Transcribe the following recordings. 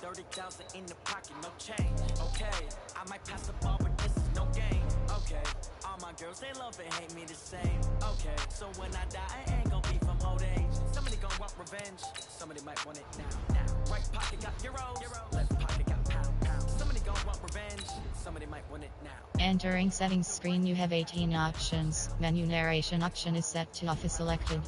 30,000 in the pocket, no change. Okay, I might pass the ball, but this is no game. Okay, all my girls, they love and hate me the same. Okay, so when I die, I ain't gon' be from old age. Somebody gon' want revenge, somebody might want it now. Right pocket got euros, left pocket got pound. Somebody gon' want revenge, somebody might want it now. Entering settings screen, you have 18 options. Menu narration option is set to off is selected.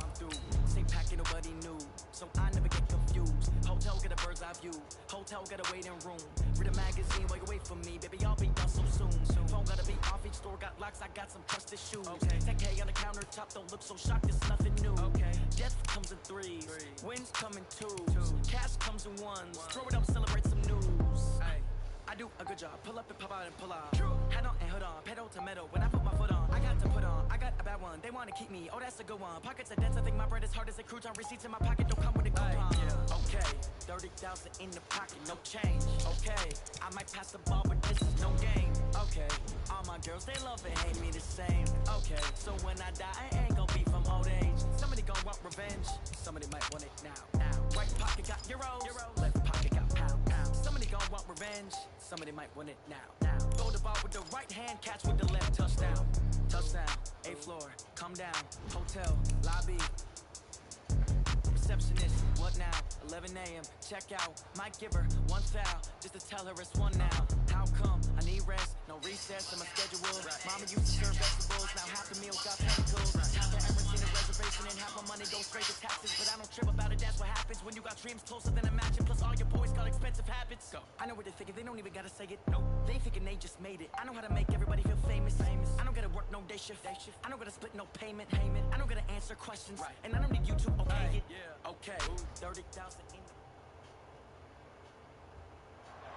Same packet, nobody knew, so I never get confused. Hotel get a bird's eye view, hotel got a waiting room. Read a magazine while you wait for me, baby, I'll be done so soon. Phone gotta be off, each store got locks, I got some trusted shoes. 10K on the countertop, don't look so shocked, it's nothing new. Death comes in threes, wins come in twos, cash comes in ones. Throw it up, celebrate some news. I do a good job, pull up and pop out and pull out. Head on and hood on, pedal to metal. When I put my foot on, I got to put on. I got a bad one, they wanna keep me, oh that's a good one. Pockets are dense, I think my bread is hard as a crouton. Receipts in my pocket don't come with a coupon. Okay, 30,000 in the pocket, no change. Okay, I might pass the ball, but this is no game. Okay, all my girls, they love and hate me the same. Okay, so when I die, I ain't gon' be from old age. Somebody gon' want revenge, somebody might want it now. Right pocket got euros, left pocket got pound. Somebody gon' want revenge, somebody might want it now. Throw the ball with the right hand, catch with the left, touchdown. Touchdown, 8th floor, come down, hotel, lobby. Receptionist, what now? 11 a.m., check out. Might give her one foul, just to tell her it's one now. How come? I need rest, no recess in my schedule. Mama used to serve vegetables, now half the meals got tentacles. Half the errands in a reservation and half my money goes straight to taxes. But I don't trip about it, that's what happens when you got dreams closer than a match. And plus all your boys got expensive habits. I know what they're thinking, they don't even gotta say it. No, they thinking they just made it. I know how to make everybody feel famous. I don't gotta work no day shift. I don't gotta split no payment. I don't gotta answer questions, and I don't need you to okay it. Okay, 30,000 in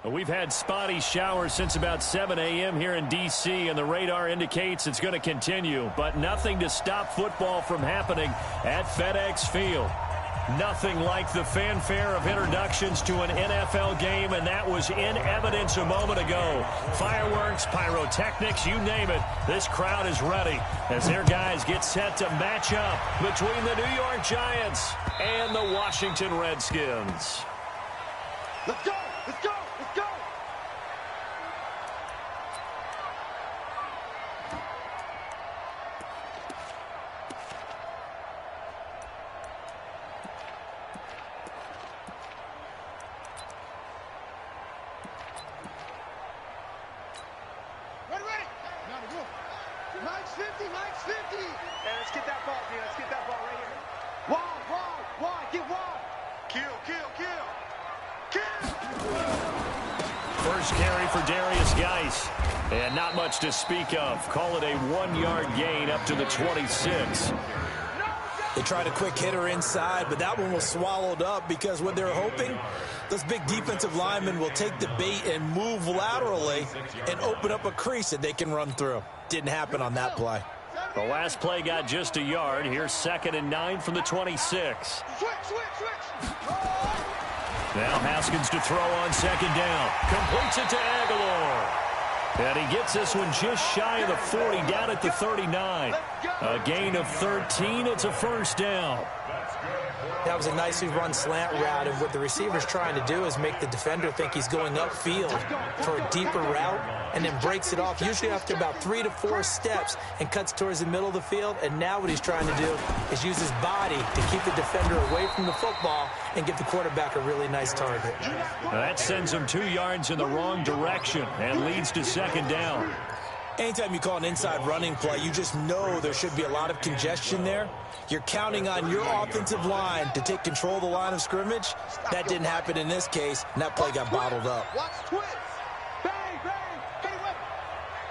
the... We've had spotty showers since about 7 a.m. here in D.C., and the radar indicates it's going to continue, but nothing to stop football from happening at FedEx Field. Nothing like the fanfare of introductions to an NFL game, and that was in evidence a moment ago. Fireworks, pyrotechnics, you name it. This crowd is ready as their guys get set to match up between the New York Giants and the Washington Redskins. Let's go! Let's go! Let's go! Mike's 50, Mike's 50. Hey, let's get that ball, dude. Let's get that ball right here. Wide, get wide. Kill. First carry for Darius Geis, and not much to speak of. Call it a 1-yard gain up to the 26. They tried a quick hitter inside, but that one was swallowed up because what they're hoping, those big defensive linemen will take the bait and move laterally and open up a crease that they can run through. Didn't happen on that play. The last play got just a yard. Here's 2nd and 9 from the 26. Switch. Now Haskins to throw on 2nd down. Completes it to Aguilar. And he gets this one just shy of the 40, down at the 39. A gain of 13. It's a first down. That was a nicely run slant route, and what the receiver's trying to do is make the defender think he's going upfield for a deeper route and then breaks it off, usually after about 3 to 4 steps, and cuts towards the middle of the field. And now what he's trying to do is use his body to keep the defender away from the football and give the quarterback a really nice target. That sends him 2 yards in the wrong direction and leads to 2nd down. Anytime you call an inside running play, you just know there should be a lot of congestion there. You're counting on your offensive line to take control of the line of scrimmage. That didn't happen in this case, and that play got bottled up. Watch twist. Bang. Hit him with.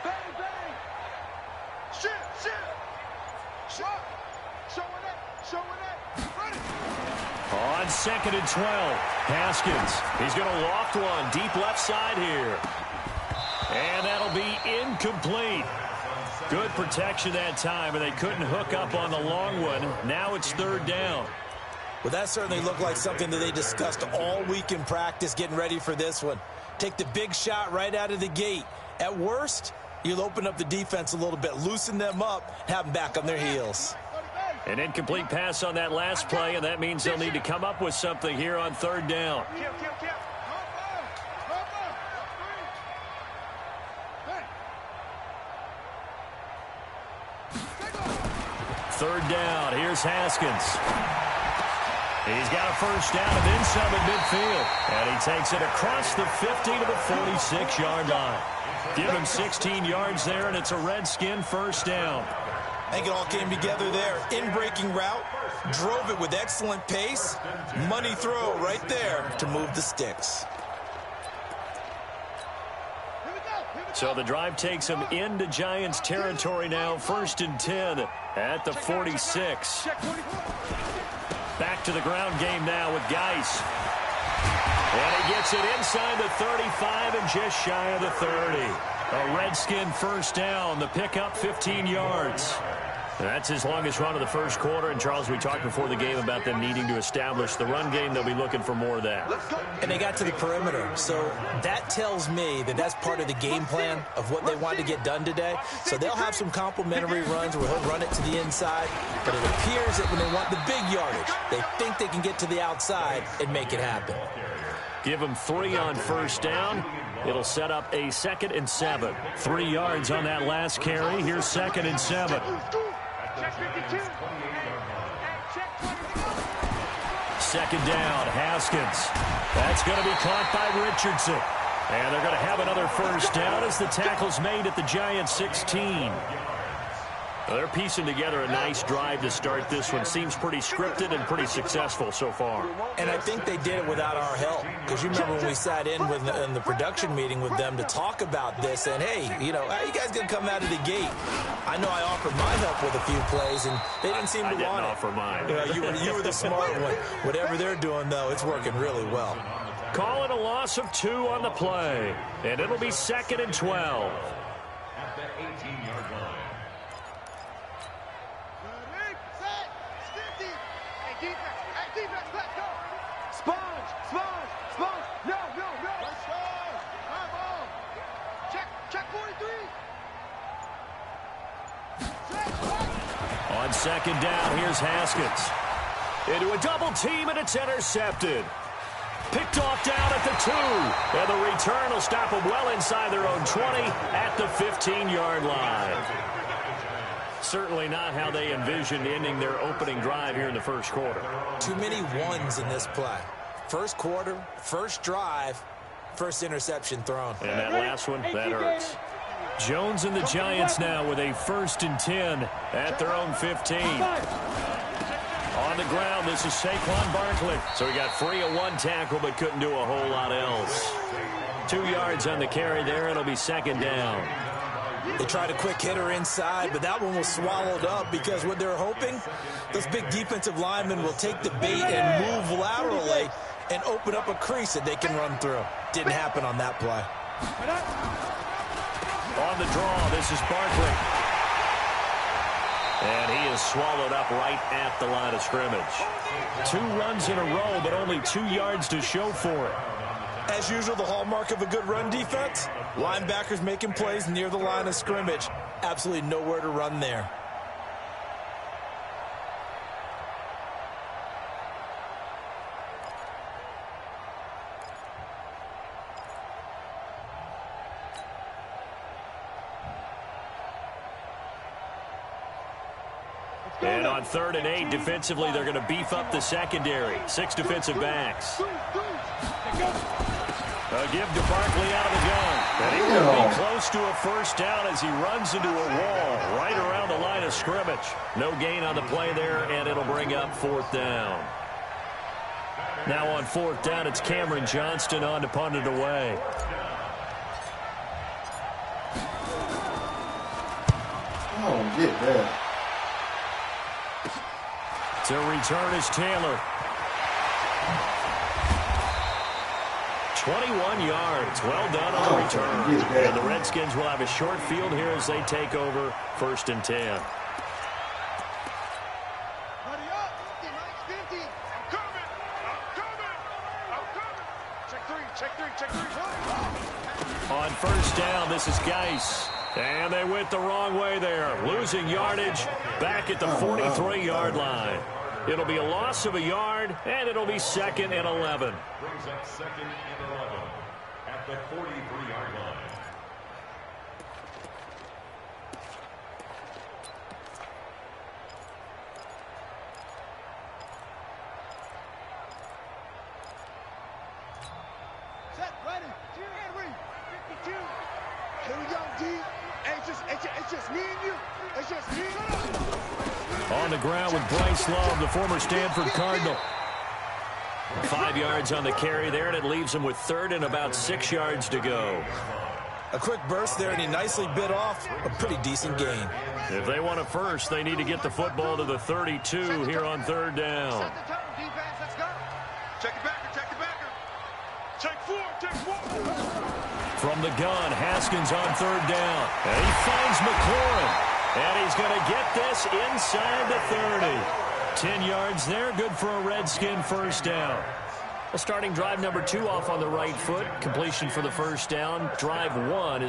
Bang. Shit. Shot. Showing it. Ready. On 2nd and 12, Haskins. He's going to loft one deep left side here. And that'll be incomplete. Good protection that time, and they couldn't hook up on the long one. Now it's 3rd down. Well, that certainly looked like something that they discussed all week in practice getting ready for this one. Take the big shot right out of the gate. At worst, you'll open up the defense a little bit, loosen them up, have them back on their heels. An incomplete pass on that last play, and that means they'll need to come up with something here on 3rd down. Kill. Third down. Here's Haskins. He's got a first down and then some at midfield. And he takes it across the 50 to the 46-yard line. Give him 16 yards there, and it's a Redskin first down. I think it all came together there. In-breaking route, drove it with excellent pace. Money throw right there to move the sticks. So the drive takes him into Giants territory now. 1st and 10 at the 46. Back to the ground game now with Geis. And he gets it inside the 35 and just shy of the 30. A Redskin first down. The pickup 15 yards. That's his longest run of the first quarter. And, Charles, we talked before the game about them needing to establish the run game. They'll be looking for more of that. And they got to the perimeter. So that tells me that that's part of the game plan of what they want to get done today. So they'll have some complementary runs where he'll run it to the inside. But it appears that when they want the big yardage, they think they can get to the outside and make it happen. Give him 3 on first down. It'll set up a 2nd and 7. 3 yards on that last carry. Here's 2nd and 7. Second down, Haskins. That's going to be caught by Richardson. And they're going to have another first down as the tackle's made at the Giants 16. Well, they're piecing together a nice drive to start this one. Seems pretty scripted and pretty successful so far. And I think they did it without our help. Because you remember when we sat in the production meeting with them to talk about this. And, hey, you know, how you guys going to come out of the gate? I know I offered my help with a few plays, and they didn't seem to want it. I didn't offer mine. You were the smart one. Whatever they're doing, though, it's working really well. Call it a loss of 2 on the play. And it'll be 2nd and 12. At the 18-yard line. On second down, here's Haskins. Into a double team, and it's intercepted. Picked off down at the 2. And the return will stop them well inside their own 20 at the 15-yard line. Certainly not how they envisioned ending their opening drive here in the first quarter. Too many ones in this play. First quarter, first drive, first interception thrown. And that last one, that hurts. Jones and the Giants now with a 1st and 10 at their own 15. On the ground, this is Saquon Barkley. So he got free of 1 tackle but couldn't do a whole lot else. 2 yards on the carry there. It'll be 2nd down. They tried a quick hitter inside, but that one was swallowed up because what they're hoping, those big defensive linemen will take the bait and move laterally and open up a crease that they can run through. Didn't happen on that play. On the draw, this is Barkley. And he is swallowed up right at the line of scrimmage. 2 runs in a row, but only 2 yards to show for it. As usual, the hallmark of a good run defense, linebackers making plays near the line of scrimmage. Absolutely nowhere to run there. And on 3rd and 8, defensively, they're going to beef up the secondary. 6 defensive backs. A give to Barkley out of the gun. And he will be close to a first down as he runs into a wall right around the line of scrimmage. No gain on the play there, and it'll bring up 4th down. Now on 4th down, it's Cameron Johnston on to punt it away. Oh, get that. To return is Taylor. 21 yards. Well done on the return. And the Redskins will have a short field here as they take over 1st and 10. On 1st down, this is Geis. And they went the wrong way there. Losing yardage back at the 43-yard line. It'll be a loss of a yard, and it'll be 2nd and 11. Brings up 2nd and 11 at the 43-yard line. Here we go, D. It's just me and you. It's just me and you. On the ground with Bryce Love, the former Stanford Cardinal. 5 yards on the carry there, and it leaves him with third and about 6 yards to go. A quick burst there, and he nicely bit off a pretty decent gain. If they want a first, they need to get the football to the 32 here on third down. Set the tone, defense. Let's go. Check it backer. Check it backer. Take four. Take four. From the gun, Haskins on third down. And he finds McLaurin. And he's going to get this inside the 30. 10 yards there, good for a Redskin first down. A starting drive number 2 off on the right foot. Completion for the first down. Drive 1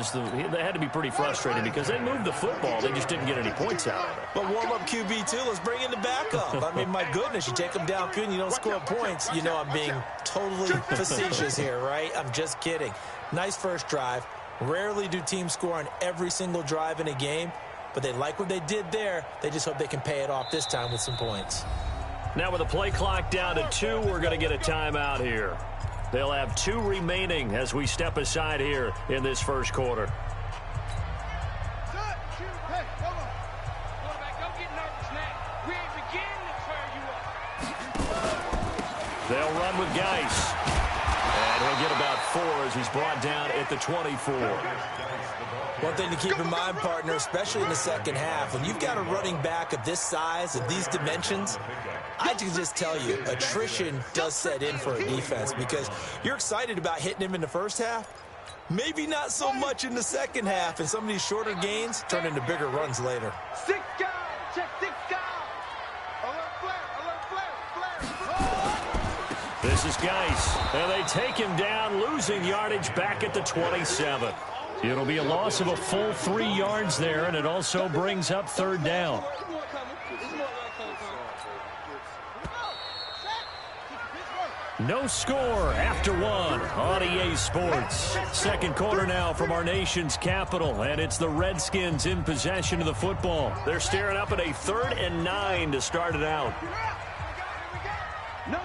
they had to be pretty frustrating because they moved the football. They just didn't get any points out of it. But warm-up QB, too. Let's bring in the backup. I mean, my goodness, you take them downfield and you don't score points. You know I'm being totally facetious here, right? I'm just kidding. Nice first drive. Rarely do teams score on every single drive in a game, but they like what they did there. They just hope they can pay it off this time with some points. Now with the play clock down to 2, we're going to get a timeout here. They'll have 2 remaining as we step aside here in this first quarter. Hey, hold on. Quarterback, don't get nervous now. We ain't beginning to tear you up. They'll run with Geis. And he'll get about 4 as he's brought down at the 24. One thing to keep in mind, partner, especially in the second half, when you've got a running back of this size, of these dimensions, I can just tell you, attrition does set in for a defense because you're excited about hitting him in the first half. Maybe not so much in the second half, and some of these shorter gains turn into bigger runs later. 6 guys. Check 6 guys. Alert flare. This is Geis. And they take him down, losing yardage back at the 27. It'll be a loss of a full 3 yards there, and it also brings up third down. No score after 1 on EA Sports. Second quarter now from our nation's capital, and it's the Redskins in possession of the football. They're staring up at a 3rd and 9 to start it out. No.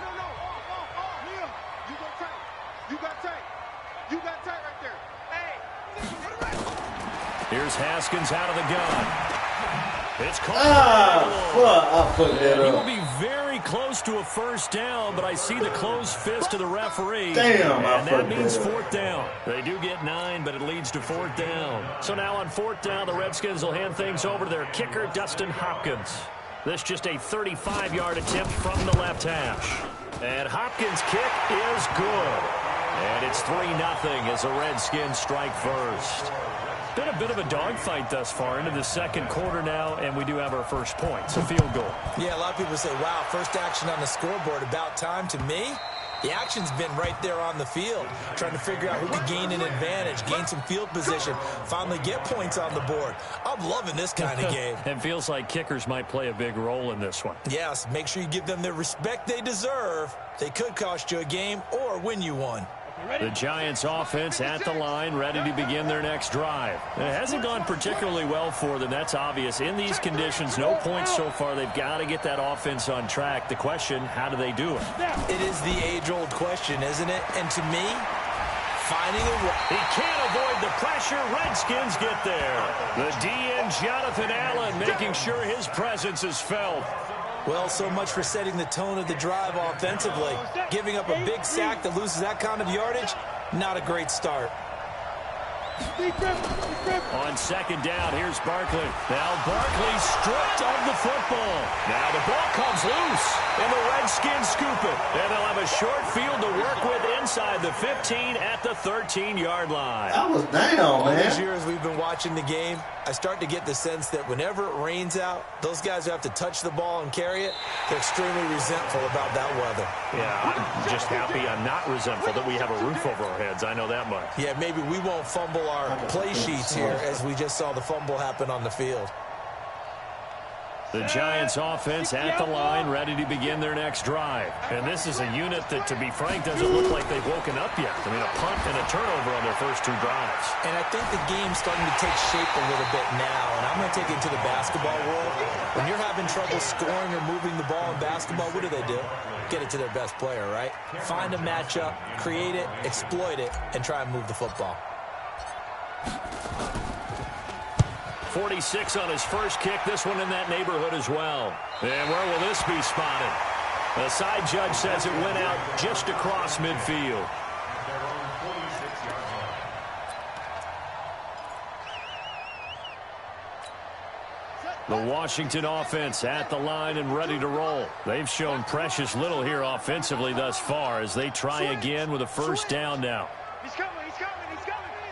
You got tight. You got tight right there. Hey. Here's Haskins out of the gun. It's caught. I put that He will up. be very close to a first down, but I see the closed fist of the referee. Damn, and that means 4th down. They do get 9, but it leads to 4th down. So now on 4th down, the Redskins will hand things over to their kicker, Dustin Hopkins. This just a 35-yard attempt from the left hash. And Hopkins' kick is good. And it's 3-0 as the Redskins strike first. Been a bit of a dogfight thus far into the second quarter now, and we do have our first point. It's a field goal. Yeah, a lot of people say, wow, first action on the scoreboard, about time. To me, the action's been right there on the field, trying to figure out who could gain an advantage, gain some field position, finally get points on the board. I'm loving this kind of game. It feels like kickers might play a big role in this one. Yes, make sure you give them the respect they deserve. They could cost you a game or win you one. The Giants offense at the line, ready to begin their next drive. It hasn't gone particularly well for them, that's obvious. In these conditions, no points so far. They've got to get that offense on track. The question, how do they do it? It is the age-old question, isn't it? And to me, finding a way. He can't avoid the pressure. Redskins get there. The DN, Jonathan Allen, making sure his presence is felt. Well, so much for setting the tone of the drive offensively. Giving up a big sack that loses that kind of yardage, not a great start. On second down, here's Barkley. Now Barkley stripped of the football. Now the ball comes loose, and the Redskins scoop it. And they'll have a short field to work with inside the 15 at the 13-yard line. I was down, All these man. years we've been watching the game, I start to get the sense that whenever it rains out, those guys who have to touch the ball and carry it, they're extremely resentful about that weather. Yeah, I'm just happy I'm not resentful that we have a roof over our heads. I know that much. Yeah, maybe we won't fumble our play sheets here as we just saw the fumble happen on the field. The Giants offense at the line, ready to begin their next drive. And this is a unit that, to be frank, doesn't look like they've woken up yet. I mean, a punt and a turnover on their first 2 drives. And I think the game's starting to take shape a little bit now. And I'm going to take it to the basketball world. When you're having trouble scoring or moving the ball in basketball, what do? Get it to their best player, right? Find a matchup, create it, exploit it, and try and move the football. 46 on his first kick. This one in that neighborhood as well. And where will this be spotted? The side judge says it went out just across midfield. The Washington offense at the line and ready to roll. They've shown precious little here offensively thus far as they try again with a first down now. He's coming.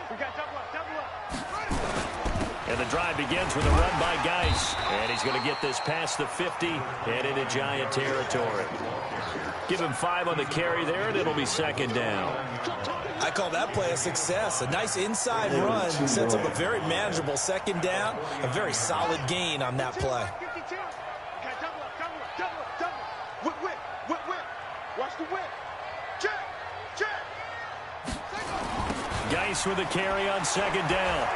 We got double up. And the drive begins with a run by Geis. And he's going to get this past the 50 and into Giant territory. Give him 5 on the carry there, and it'll be second down. I call that play a success. A nice inside run sets up a very manageable second down. A very solid gain on that play. Whip. Watch the whip. Check. Geis with a carry on second down.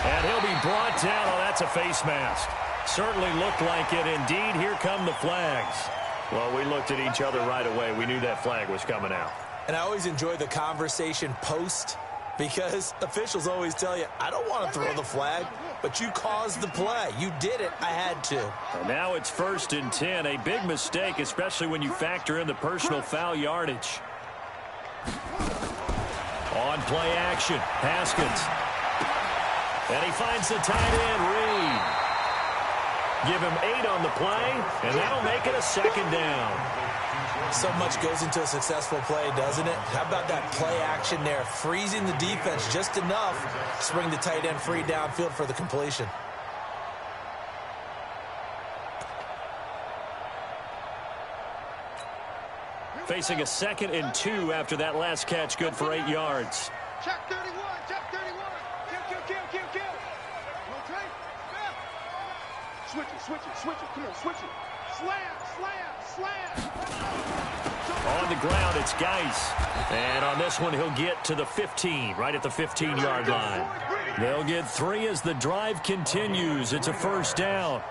And he'll be brought down. Oh, that's a face mask. Certainly looked like it. Indeed, here come the flags. Well, we looked at each other right away. We knew that flag was coming out. And I always enjoy the conversation post because officials always tell you, I don't want to throw the flag, but you caused the play. You did it. I had to. And now it's 1st and 10. A big mistake, especially when you factor in the personal foul yardage. On play action, Haskins. And he finds the tight end, Reed. Give him 8 on the play, and that'll make it a second down. So much goes into a successful play, doesn't it? How about that play action there, freezing the defense just enough to bring the tight end free downfield for the completion. Facing a 2nd and 2 after that last catch, good for 8 yards. Check 31. Kill. Switch it. Come on, switch it. Slam. On the ground, it's Geis. And on this one, he'll get to the 15, right at the 15-yard line. They'll get 3 as the drive continues. It's a first down.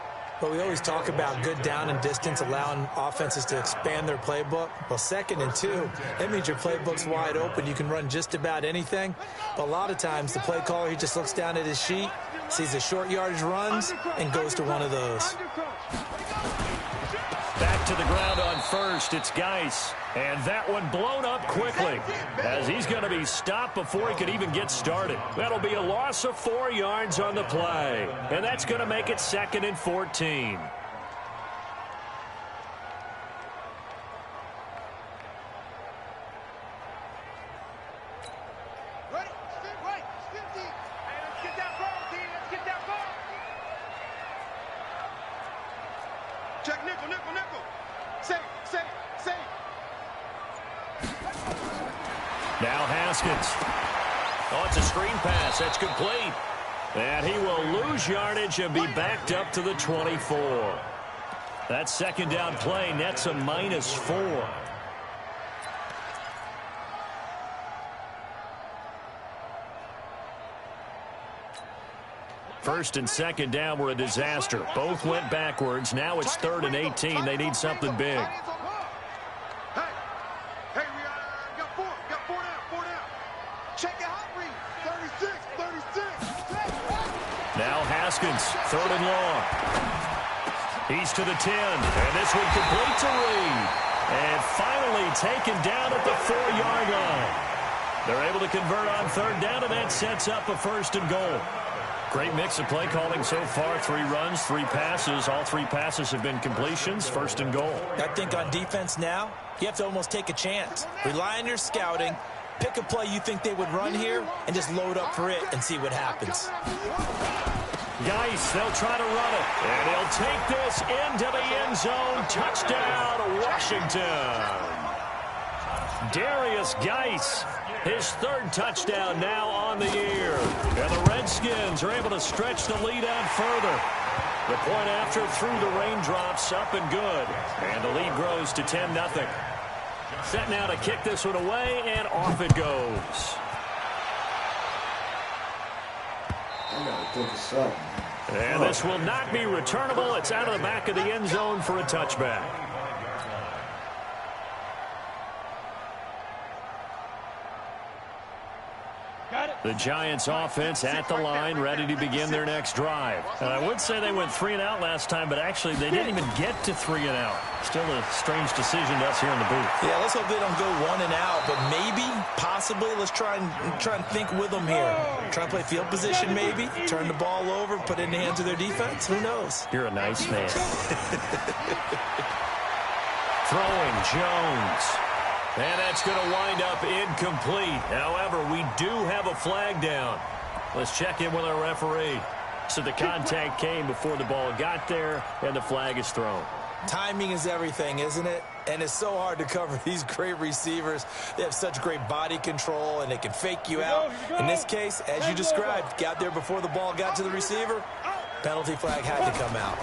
But we always talk about good down and distance, allowing offenses to expand their playbook. Well, 2nd and 2, that means your playbook's wide open. You can run just about anything. But a lot of times, the play caller, he just looks down at his sheet, sees the short yardage runs, and goes to one of those. Back to the ground on first, it's Geis. And that one blown up quickly as he's going to be stopped before he could even get started. That'll be a loss of 4 yards on the play. And that's going to make it 2nd and 14. Check nickel. Save. Now Haskins. Oh, it's a screen pass. That's complete. And he will lose yardage and be backed up to the 24. That second down play nets a -4. First and second down were a disaster. Both went backwards. Now it's 3rd and 18. They need something big. Hey, we got 4 down. Check it out, Reed. 36. Now Haskins, 3rd and long. He's to the 10, and this one complete to Reed. And finally taken down at the 4-yard line. They're able to convert on 3rd down, and that sets up a 1st and goal. Great mix of play calling so far. 3 runs, 3 passes. All 3 passes have been completions. 1st and goal. I think on defense now, you have to almost take a chance. Rely on your scouting. Pick a play you think they would run here and just load up for it and see what happens. Geis, they'll try to run it. And he'll take this into the end zone. Touchdown, Washington. Darius Geis, his 3rd touchdown now on the year. And the Redskins are able to stretch the lead out further. The point after through the raindrops, up and good. And the lead grows to 10-0. Set now to kick this one away, and off it goes. And this will not be returnable. It's out of the back of the end zone for a touchback. The Giants offense at the line, ready to begin their next drive. And I would say they went 3 and out last time, but actually they didn't even get to 3 and out. Still a strange decision to us here in the booth. Yeah, let's hope they don't go 1 and out, but maybe, possibly, let's try and think with them here. Try and play field position maybe, turn the ball over, put it in the hands of their defense. Who knows? You're a nice man. Throwing Jones. And that's going to wind up incomplete. However, we do have a flag down. Let's check in with our referee. So the contact came before the ball got there, and the flag is thrown. Timing is everything, isn't it? And it's so hard to cover these great receivers. They have such great body control, and they can fake you out. In this case, as you described, got there before the ball got to the receiver. Penalty flag had to come out.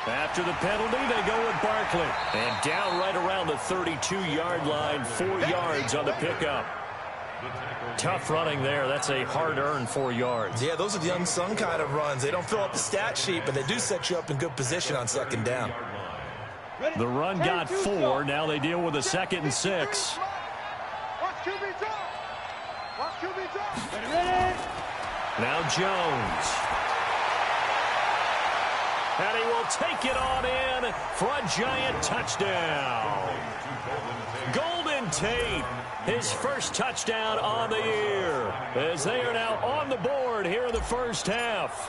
After the penalty, they go with Barkley. And down right around the 32-yard line, 4 yards on the pickup. Tough running there. That's a hard-earned 4 yards. Yeah, those are the unsung kind of runs. They don't fill up the stat sheet, but they do set you up in good position on second down. The run got 4. Now they deal with a 2nd and 6. Now Jones. And he will take it on in for a Giant touchdown. Golden Tate, his first touchdown on the year, as they are now on the board here in the first half.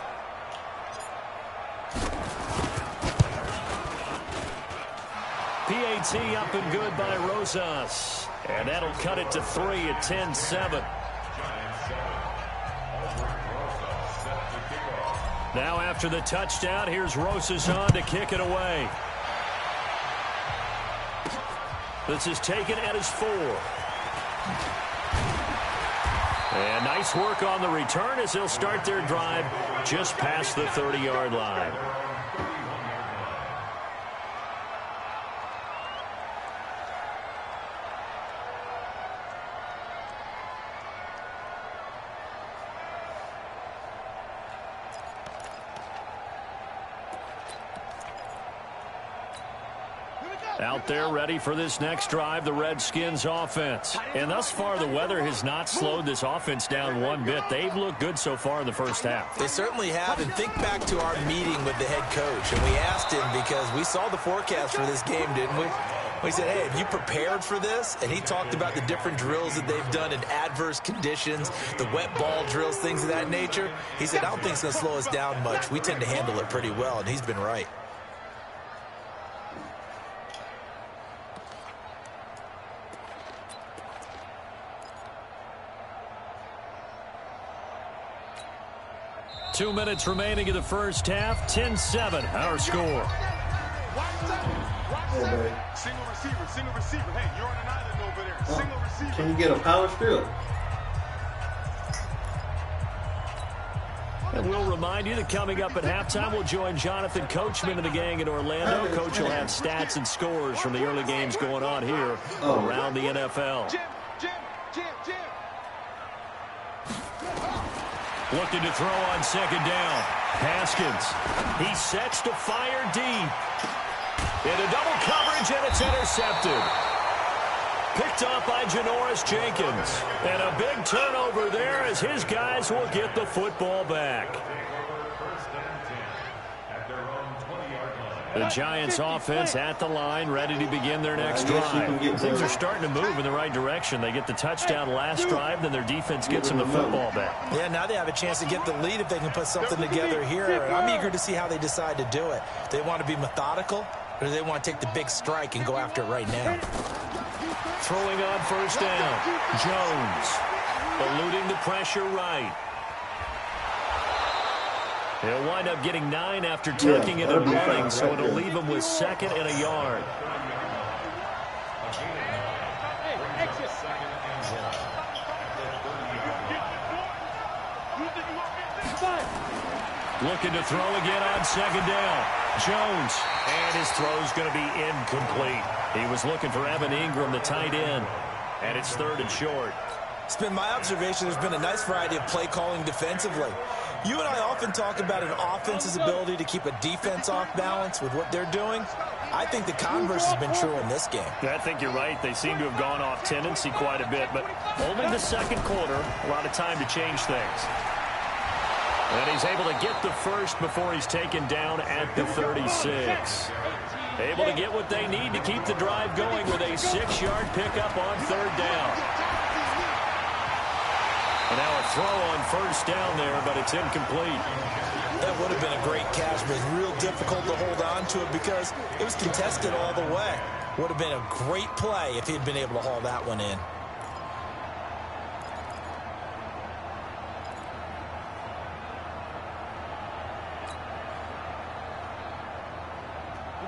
PAT up and good by Rosas. And that'll cut it to 3 at 10-7. Now after the touchdown, here's Rosas on to kick it away. This is taken at his 4. And nice work on the return as they'll start their drive just past the 30-yard line. Out there ready for this next drive, the Redskins offense. And thus far, the weather has not slowed this offense down one bit. They've looked good so far in the first half. They certainly have. And think back to our meeting with the head coach. And we asked him, because we saw the forecast for this game, didn't we? We said, hey, have you prepared for this? And he talked about the different drills that they've done in adverse conditions, the wet ball drills, things of that nature. He said, I don't think it's going to slow us down much. We tend to handle it pretty well, and he's been right. Two minutes remaining in the first half. 10-7, our score. Single receiver. Hey, you're on an island over there. Single receiver. Can you get a power strip? And we'll remind you that coming up at halftime, we'll join Jonathan Coachman and the gang in Orlando. Coach will have stats and scores from the early games going on here around the NFL. Jim. Looking to throw on second down. Haskins. He sets to fire deep. Into double coverage, and it's intercepted. Picked off by Janoris Jenkins. And a big turnover there as his guys will get the football back. The Giants offense at the line, ready to begin their next drive. Things are starting to move in the right direction. They get the touchdown last drive, then their defense gets them the football back. Yeah, now they have a chance to get the lead if they can put something together here. And I'm eager to see how they decide to do it. Do they want to be methodical, or do they want to take the big strike and go after it right now? Throwing on first down. Jones eluding the pressure right. He'll wind up getting 9 after tucking it and running, so it'll leave him with 2nd and a yard. Looking to throw again on second down. Jones. And his throw's going to be incomplete. He was looking for Evan Ingram, the tight end. And it's 3rd and short. It's been my observation there's been a nice variety of play calling defensively. You and I often talk about an offense's ability to keep a defense off balance with what they're doing. I think the converse has been true in this game. I think you're right. They seem to have gone off tendency quite a bit, but only the second quarter. A lot of time to change things. And he's able to get the first before he's taken down at the 36. Able to get what they need to keep the drive going with a 6-yard pickup on 3rd down. And now a throw on 1st down there, but it's incomplete. That would have been a great catch, but it's real difficult to hold on to it because it was contested all the way. Would have been a great play if he had been able to haul that one in.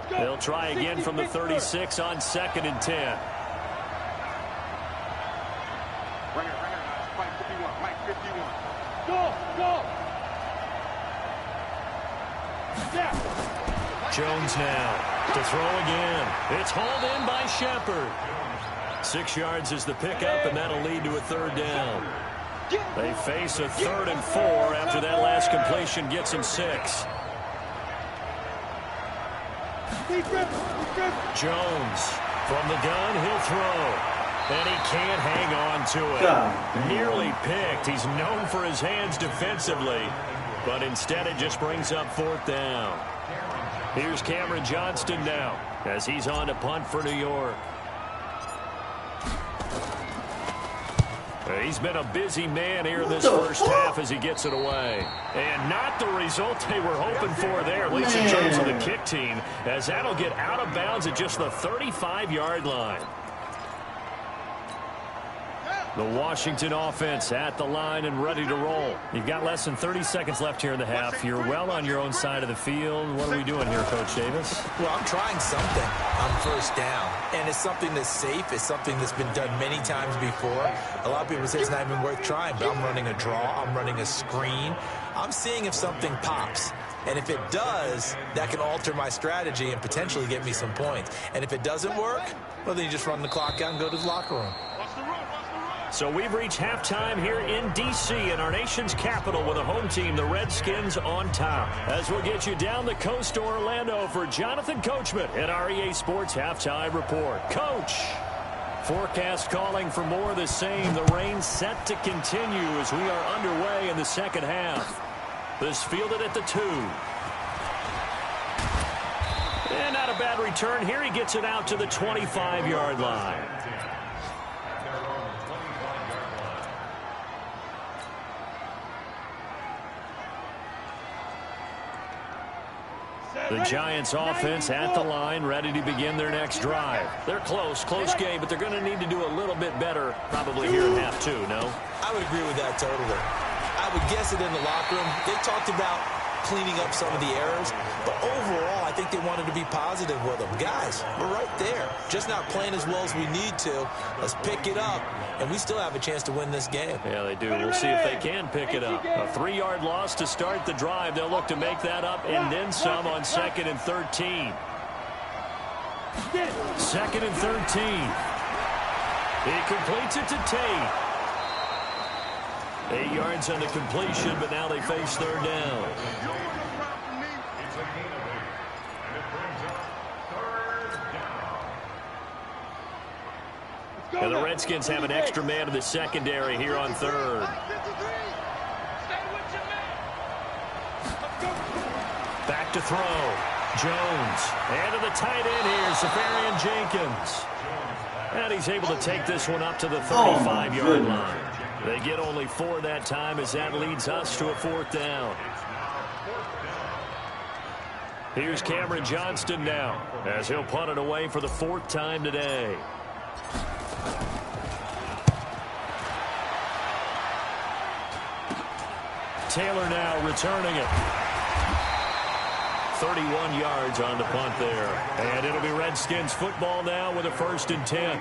They'll try again from the 36 on 2nd and 10. Jones now to throw again. It's hauled in by Shepard. 6 yards is the pickup, and that'll lead to a 3rd down. They face a 3rd and 4 after that last completion gets him 6. Jones from the gun, he'll throw. And he can't hang on to it. God. Nearly picked. He's known for his hands defensively, but instead it just brings up 4th down. Here's Cameron Johnston now as he's on to punt for New York. He's been a busy man here in this first half as he gets it away. And not the result they were hoping for there, at least in terms of the kick team, as that'll get out of bounds at just the 35-yard line. The Washington offense at the line and ready to roll. You've got less than 30 seconds left here in the half. You're well on your own side of the field. What are we doing here, Coach Davis? Well, I'm trying something on 1st down. And it's something that's safe. It's something that's been done many times before. A lot of people say it's not even worth trying, but I'm running a draw. I'm running a screen. I'm seeing if something pops. And if it does, that can alter my strategy and potentially get me some points. And if it doesn't work, well, then you just run the clock out and go to the locker room. So we've reached halftime here in D.C. in our nation's capital with a home team, the Redskins, on top. As we'll get you down the coast to Orlando for Jonathan Coachman at our EA Sports Halftime Report. Coach, forecast calling for more of the same. The rain set to continue as we are underway in the second half. This fielded at the 2. And not a bad return here. He gets it out to the 25-yard line. The Giants offense at the line, ready to begin their next drive. They're close game, but they're going to need to do a little bit better probably here in half 2, no? I would agree with that totally. I would guess it in the locker room. They talked about cleaning up some of the errors, but overall, I think they wanted to be positive with them. Guys, we're right there. Just not playing as well as we need to. Let's pick it up, and we still have a chance to win this game. Yeah, they do. We'll see if they can pick it up. A 3-yard loss to start the drive. They'll look to make that up and then some on 2nd and 13. 2nd and 13. He completes it to Tate. 8 yards on the completion, but now they face 3rd down. And the Redskins have an extra man in the secondary here on 3rd. Back to throw. Jones. And to the tight end here, Safarian Jenkins. And he's able to take this one up to the 35-yard line. They get only 4 that time as that leads us to a 4th down. Here's Cameron Johnston now as he'll punt it away for the 4th time today. Taylor now returning it. 31 yards on the punt there. And it'll be Redskins football now with a 1st and 10.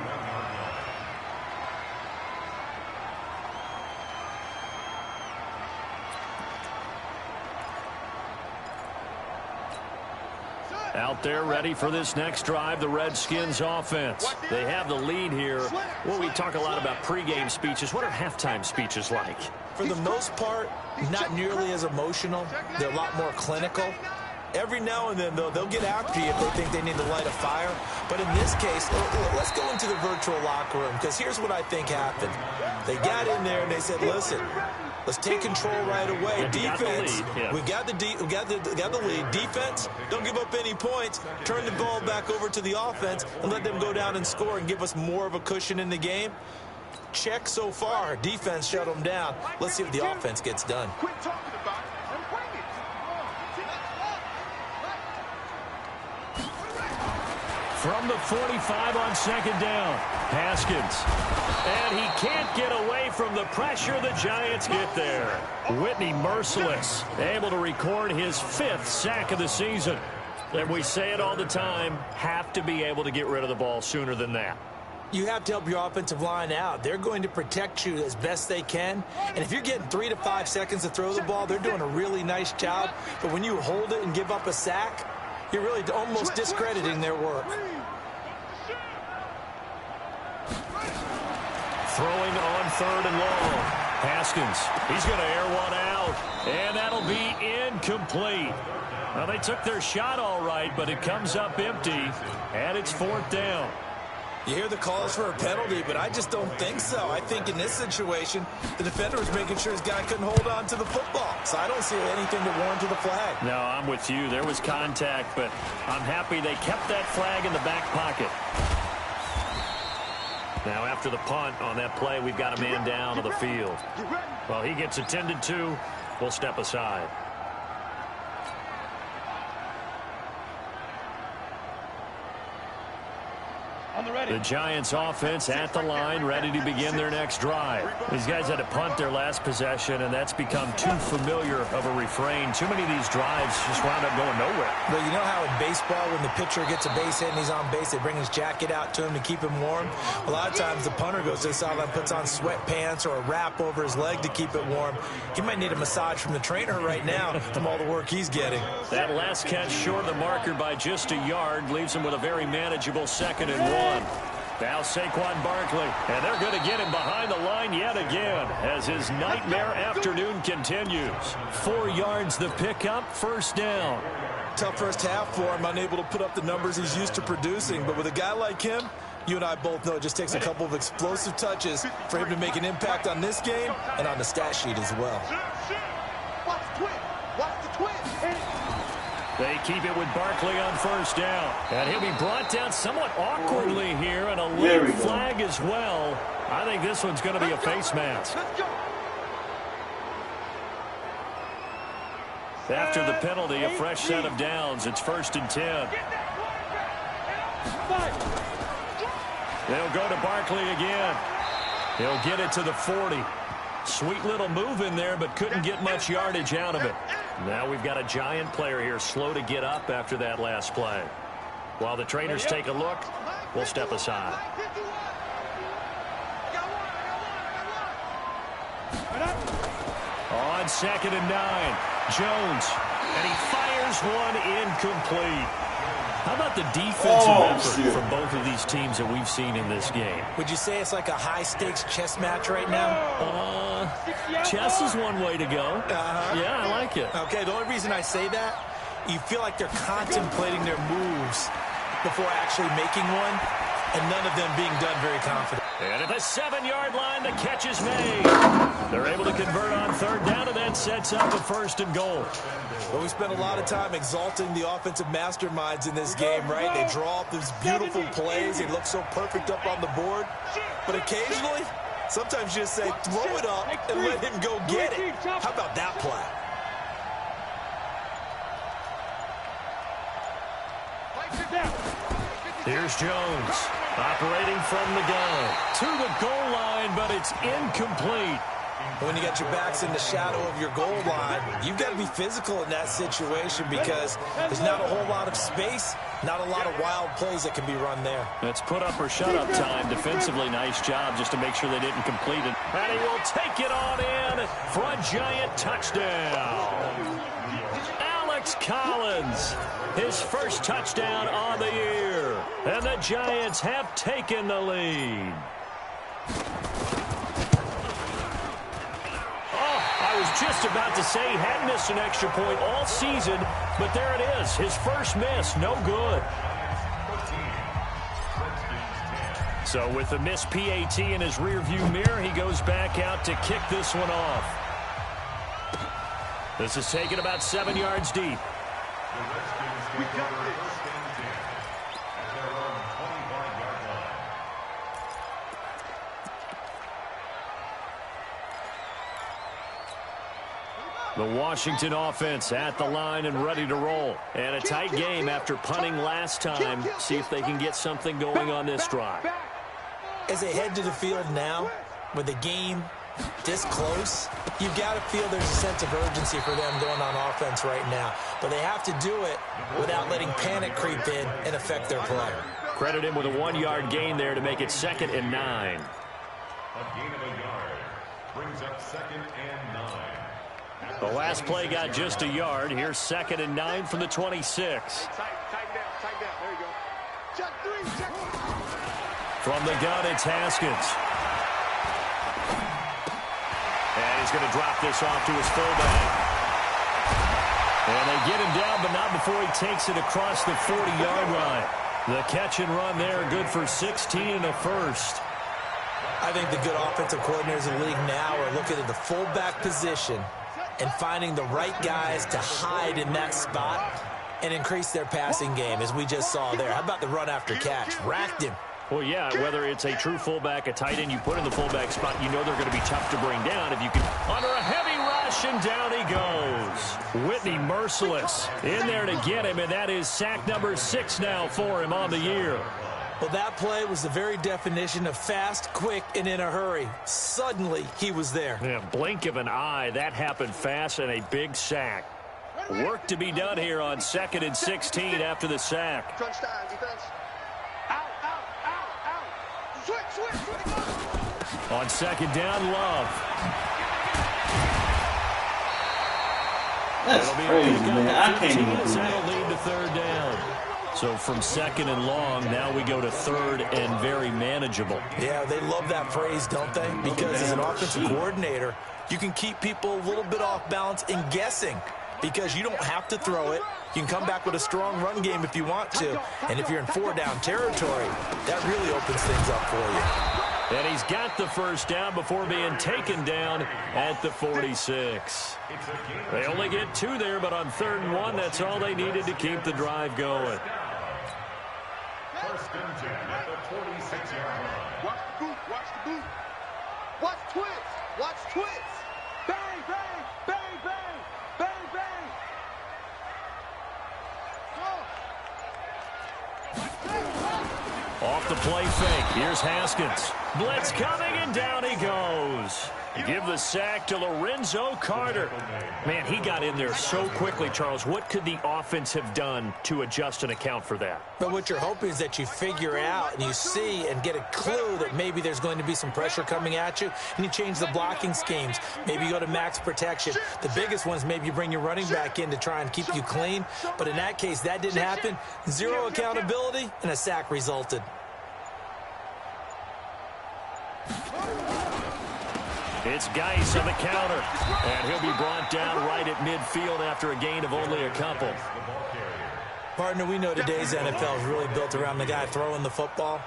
out there ready for this next drive, the Redskins offense. They have the lead here. Well, we talk a lot about pregame speeches. What are halftime speeches like? For the most part, not nearly as emotional. They're a lot more clinical. Every now and then, though, they'll get after you if they think they need to light a fire. But in this case, let's go into the virtual locker room, because here's what I think happened. They got in there and they said, listen, let's take control right away. Defense, we got the lead. Defense, don't give up any points. Turn the ball back over to the offense and let them go down and score and give us more of a cushion in the game. Check so far. Defense shut them down. Let's see if the offense gets done. Quit talking about it and bring it. From the 45 on second down, Haskins. And he can't get away from the pressure. The Giants get there. Whitney merciless, able to record his 5th sack of the season. And we say it all the time, have to be able to get rid of the ball sooner than that. You have to help your offensive line out. They're going to protect you as best they can. And if you're getting 3 to 5 seconds to throw the ball, they're doing a really nice job. But when you hold it and give up a sack, you're really almost discrediting their work. Throwing on 3rd and long. Haskins, he's going to air one out. And that'll be incomplete. Well, they took their shot all right, but it comes up empty. And it's 4th down. You hear the calls for a penalty, but I just don't think so. I think in this situation, the defender was making sure his guy couldn't hold on to the football. So I don't see anything to warrant to the flag. No, I'm with you. There was contact, but I'm happy they kept that flag in the back pocket. Now, after the punt on that play, we've got a man down on the field. Well, he gets attended to. We'll step aside. The Giants offense at the line, ready to begin their next drive. These guys had to punt their last possession, and that's become too familiar of a refrain. Too many of these drives just wound up going nowhere. But you know how in baseball, when the pitcher gets a base hit and he's on base, they bring his jacket out to him to keep him warm? A lot of times the punter goes to the sideline, puts on sweatpants or a wrap over his leg to keep it warm. He might need a massage from the trainer right now from all the work he's getting. That last catch short of the marker by just a yard leaves him with a very manageable 2nd and 1. Now Saquon Barkley, and they're going to get him behind the line yet again as his nightmare afternoon continues. 4 yards the pickup, 1st down. Tough first half for him, unable to put up the numbers he's used to producing. But with a guy like him, you and I both know it just takes a couple of explosive touches for him to make an impact on this game and on the stat sheet as well. Watch the twin. Watch the twin. They keep it with Barkley on 1st down. And he'll be brought down somewhat awkwardly here, and a late flag as well. I think this one's going to be a face mask. After the penalty, a fresh set of downs. It's 1st and 10. They'll go to Barkley again. He'll get it to the 40. Sweet little move in there, but couldn't get much yardage out of it. Now we've got a Giant player here slow to get up after that last play. While the trainers take a look, we'll step aside. On 2nd and 9, Jones, and he fires one incomplete. How about the defensive effort from both of these teams that we've seen in this game? Would you say it's like a high-stakes chess match right now? Chess is one way to go. Yeah, I like it. Okay, the only reason I say that, you feel like they're contemplating their moves before actually making one, and none of them being done very confident. And at the 7-yard line, the catch is made. They're able to convert on 3rd down, and that sets up a 1st and goal. Well, we spent a lot of time exalting the offensive masterminds in this game, right? They draw up these beautiful plays. They look so perfect up on the board. But occasionally, sometimes you just say, throw it up and let him go get it. How about that play? Here's Jones, operating from the gun. To the goal line, but it's incomplete. When you got your backs in the shadow of your goal line, you've got to be physical in that situation because there's not a whole lot of space, not a lot of wild plays that can be run there. That's put up or shut up time. Defensively, nice job just to make sure they didn't complete it. And he will take it on in for a Giant touchdown. It's Collins. His first touchdown on the year. And the Giants have taken the lead. I was just about to say he hadn't missed an extra point all season, but there it is. His first miss, no good. So with the missed PAT in his rearview mirror, he goes back out to kick this one off. This is taken about 7 yards deep. The Washington offense at the line and ready to roll. And a tight game after punting last time. See if they can get something going on this drive. As they head to the field now, with the game this close, you've got to feel there's a sense of urgency for them going on offense right now. But they have to do it without letting panic creep in and affect their play. Credit him with a 1-yard gain there to make it 2nd and 9. A gain of a yard brings up 2nd and 9. The last play got just a yard. Here's 2nd and 9 from the 26. Tight down. There you go. Check 3. From the gun, it's Haskins. And he's going to drop this off to his fullback. And they get him down, but not before he takes it across the 40-yard line. The catch and run there, good for 16 and a first. I think the good offensive coordinators in the league now are looking at the fullback position and finding the right guys to hide in that spot and increase their passing game, as we just saw there. How about the run after catch? Racked him. Well, yeah, whether it's a true fullback, a tight end you put in the fullback spot, you know they're going to be tough to bring down. If you can, under a heavy rush, and down he goes. Whitney merciless in there to get him, and that is sack number 6 now for him on the year. Well, that play was the very definition of fast, quick, and in a hurry. Suddenly, he was there. Yeah, blink of an eye, that happened fast, and a big sack. Work to be done here on 2nd and 16 after the sack. Crunch time, defense. Out. Switch. On 2nd down, Love. That's crazy, man. I can't even believe That'll that. lead to 3rd down. So from 2nd and long, now we go to 3rd and very manageable. Yeah, they love that phrase, don't they? Because as an offensive coordinator, you can keep people a little bit off balance in guessing, because you don't have to throw it. You can come back with a strong run game if you want to. And if you're in 4-down territory, that really opens things up for you. And he's got the first down before being taken down at the 46. They only get 2 there, but on 3rd and 1, that's all they needed to keep the drive going. 1st and 10 at the 46-yard line. Watch the boot. Watch twits. Bang. Off the play fake. Here's Haskins. Blitz coming, and down he goes. Give the sack to Lorenzo Carter. Man, he got in there so quickly, Charles. What could the offense have done to adjust and account for that? But what you're hoping is that you figure out and you see and get a clue that maybe there's going to be some pressure coming at you, and you change the blocking schemes. Maybe you go to max protection. The biggest one is maybe you bring your running back in to try and keep you clean. But in that case, that didn't happen. 0 accountability, and a sack resulted. It's Geis on the counter, and he'll be brought down right at midfield after a gain of only a couple. Partner, we know today's NFL is really built around the guy throwing the football.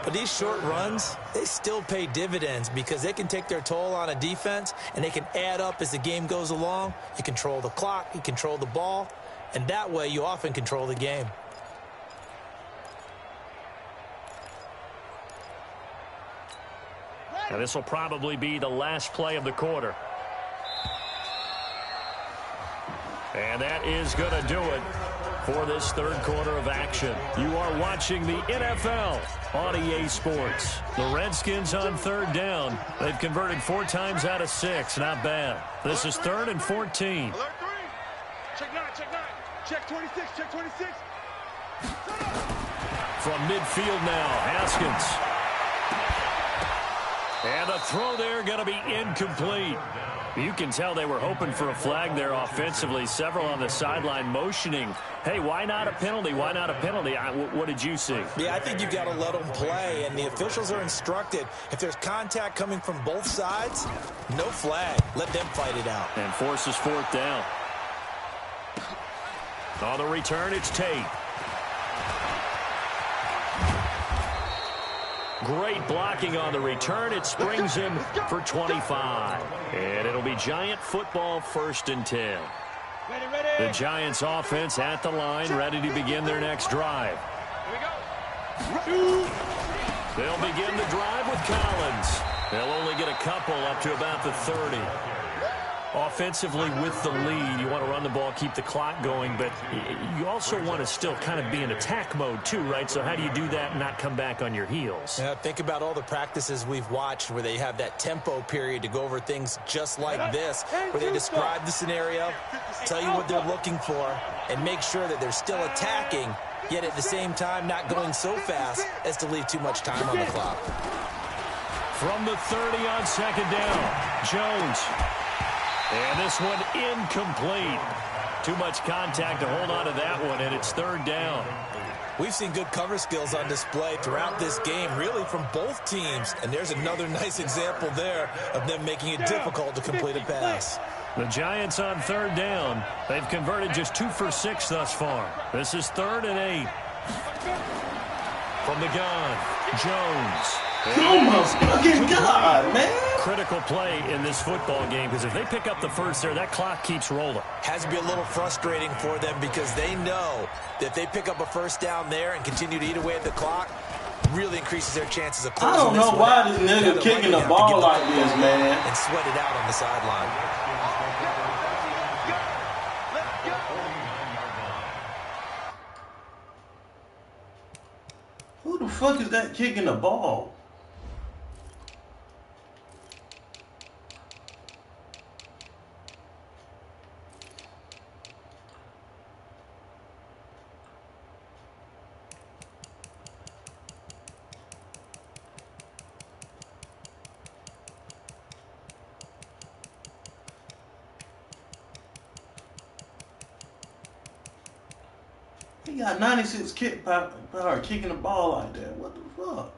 But these short runs, they still pay dividends because they can take their toll on a defense, and they can add up as the game goes along. You control the clock, you control the ball, and that way you often control the game. Now this will probably be the last play of the quarter. And that is going to do it for this 3rd quarter of action. You are watching the NFL on EA Sports. The Redskins on 3rd down. They've converted 4 times out of 6. Not bad. This is 3rd and 14. Alert 3. Check 9. Check 26. From midfield now, Haskins. And the throw there going to be incomplete. You can tell they were hoping for a flag there offensively. Several on the sideline motioning, hey, why not a penalty? Why not a penalty? What did you see? Yeah, I think you've got to let them play, and the officials are instructed, if there's contact coming from both sides, no flag. Let them fight it out. And forces fourth down. On the return, it's Tate. Great blocking on the return. It springs him for 25. And it'll be Giant football, 1st and 10. The Giants offense at the line, ready to begin their next drive. They'll begin the drive with Collins. They'll only get a couple up to about the 30. Offensively with the lead, you want to run the ball, keep the clock going, but you also want to still kind of be in attack mode too, right? So how do you do that and not come back on your heels? Yeah, think about all the practices we've watched where they have that tempo period to go over things just like this, where they describe the scenario, tell you what they're looking for, and make sure that they're still attacking, yet at the same time not going so fast as to leave too much time on the clock. From the 30 on 2nd down, Jones. And this one incomplete. Too much contact to hold on to that one, and it's 3rd down. We've seen good cover skills on display throughout this game, really from both teams. And there's another nice example there of them making it difficult to complete a pass. The Giants on 3rd down. They've converted just 2 for 6 thus far. This is 3rd and 8. From the gun, Jones. Oh, my fucking God, man. Critical play in this football game, because if they pick up the first there, that clock keeps rolling. Has to be a little frustrating for them because they know that if they pick up a 1st down there and continue to eat away at the clock, really increases their chances of closing. I don't know why this nigga kicking the ball like this, man. And sweat it out on the sideline. Who the fuck is that kicking the ball? He got 96 kick power kicking the ball like that. What the fuck?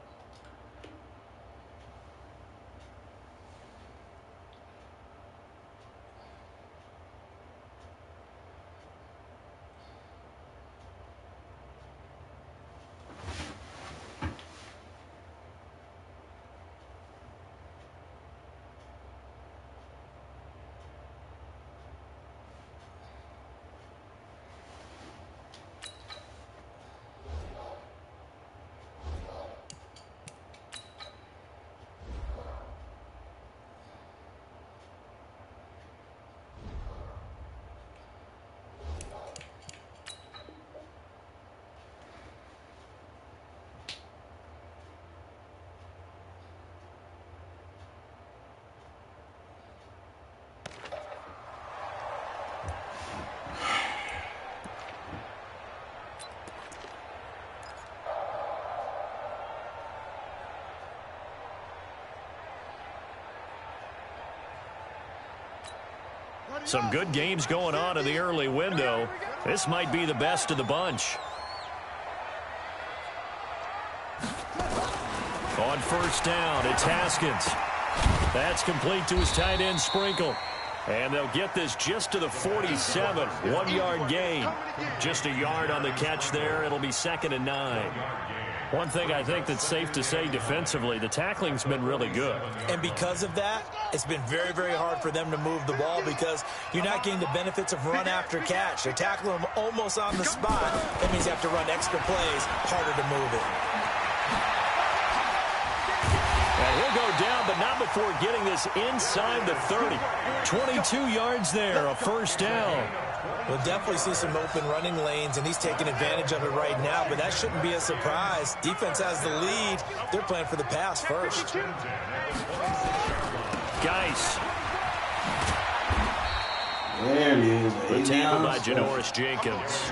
Some good games going on in the early window. This might be the best of the bunch. On 1st down, it's Haskins. That's complete to his tight end, Sprinkle. And they'll get this just to the 47. 1-yard gain. Just a yard on the catch there. It'll be 2nd and 9. One thing I think that's safe to say defensively, the tackling's been really good. And because of that, it's been very, very hard for them to move the ball because you're not getting the benefits of run after catch. They're tackling them almost on the spot. That means you have to run extra plays, harder to move it. And he'll go down, but not before getting this inside the 30. 22 yards there, a 1st down. We'll definitely see some open running lanes, and he's taking advantage of it right now, but that shouldn't be a surprise. Defense has the lead. They're playing for the pass first. Geis. There it is. The tackle by Janoris Jenkins.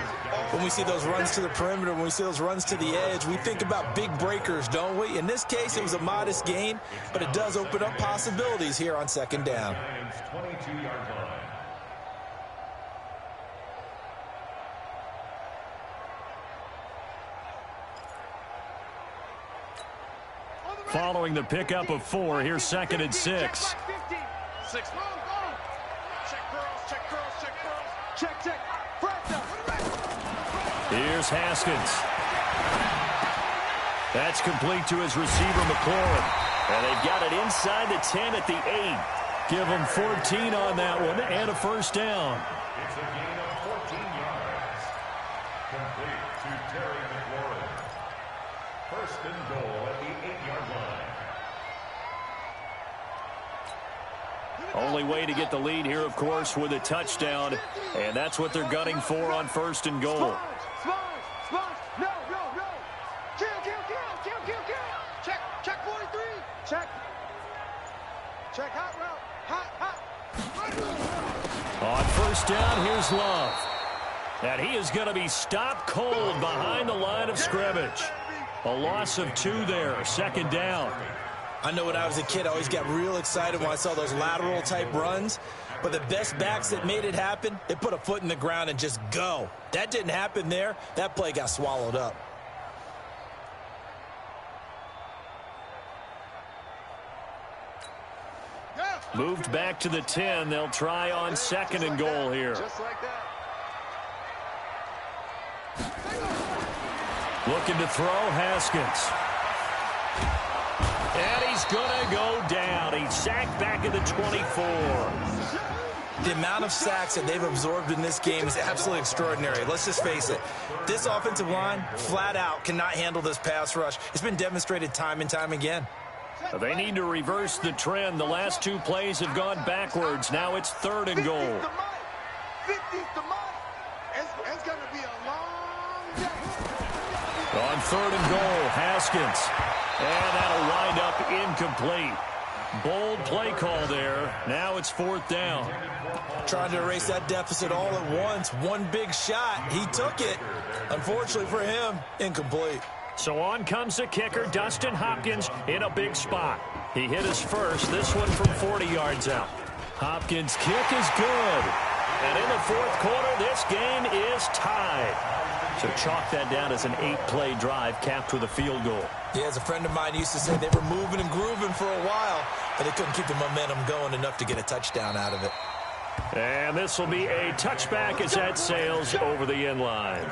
When we see those runs to the perimeter, when we see those runs to the edge, we think about big breakers, don't we? In this case, it was a modest gain, but it does open up possibilities here on second down. 22-yard line. Following the pickup of 4, here's 2nd and 6. 6. Check girls, check girls, check girls. Check. Here's Haskins. That's complete to his receiver, McLaurin. And they've got it inside the 10 at the 8. Give them 14 on that one and a first down. It's a gain of 14 yards. Complete to Terry McLaurin. First and goal at the 8-yard line. Only way to get the lead here, of course, with a touchdown. And that's what they're gunning for on first and goal. Sponge. No. Kill. Check 43. Check hot route. Hot. On first down, here's Love. And he is going to be stopped cold behind the line of scrimmage. A loss of 2 there, second down. I know when I was a kid, I always got real excited when I saw those lateral-type runs. But the best backs that made it happen, they put a foot in the ground and just go. That didn't happen there. That play got swallowed up. Moved back to the 10. They'll try on second and goal here. Just like that. Looking to throw, Haskins. And he's going to go down. He's sacked back at the 24. The amount of sacks that they've absorbed in this game is absolutely extraordinary. Let's just face it. This offensive line, flat out, cannot handle this pass rush. It's been demonstrated time and time again. They need to reverse the trend. The last 2 plays have gone backwards. Now it's third and goal. 50's the mark. It's going to be a long day. On third and goal, Haskins. And that'll wind up incomplete. Bold play call there. Now it's 4th down. Trying to erase that deficit all at once. One big shot. He took it. Unfortunately for him, incomplete. So on comes the kicker, Dustin Hopkins, in a big spot. He hit his first, this one from 40 yards out. Hopkins' kick is good. And in the 4th quarter, this game is tied. So chalk that down as an 8-play drive capped with a field goal. Yeah, as a friend of mine used to say, they were moving and grooving for a while, but they couldn't keep the momentum going enough to get a touchdown out of it. And this will be a touchback as that sails over the end line.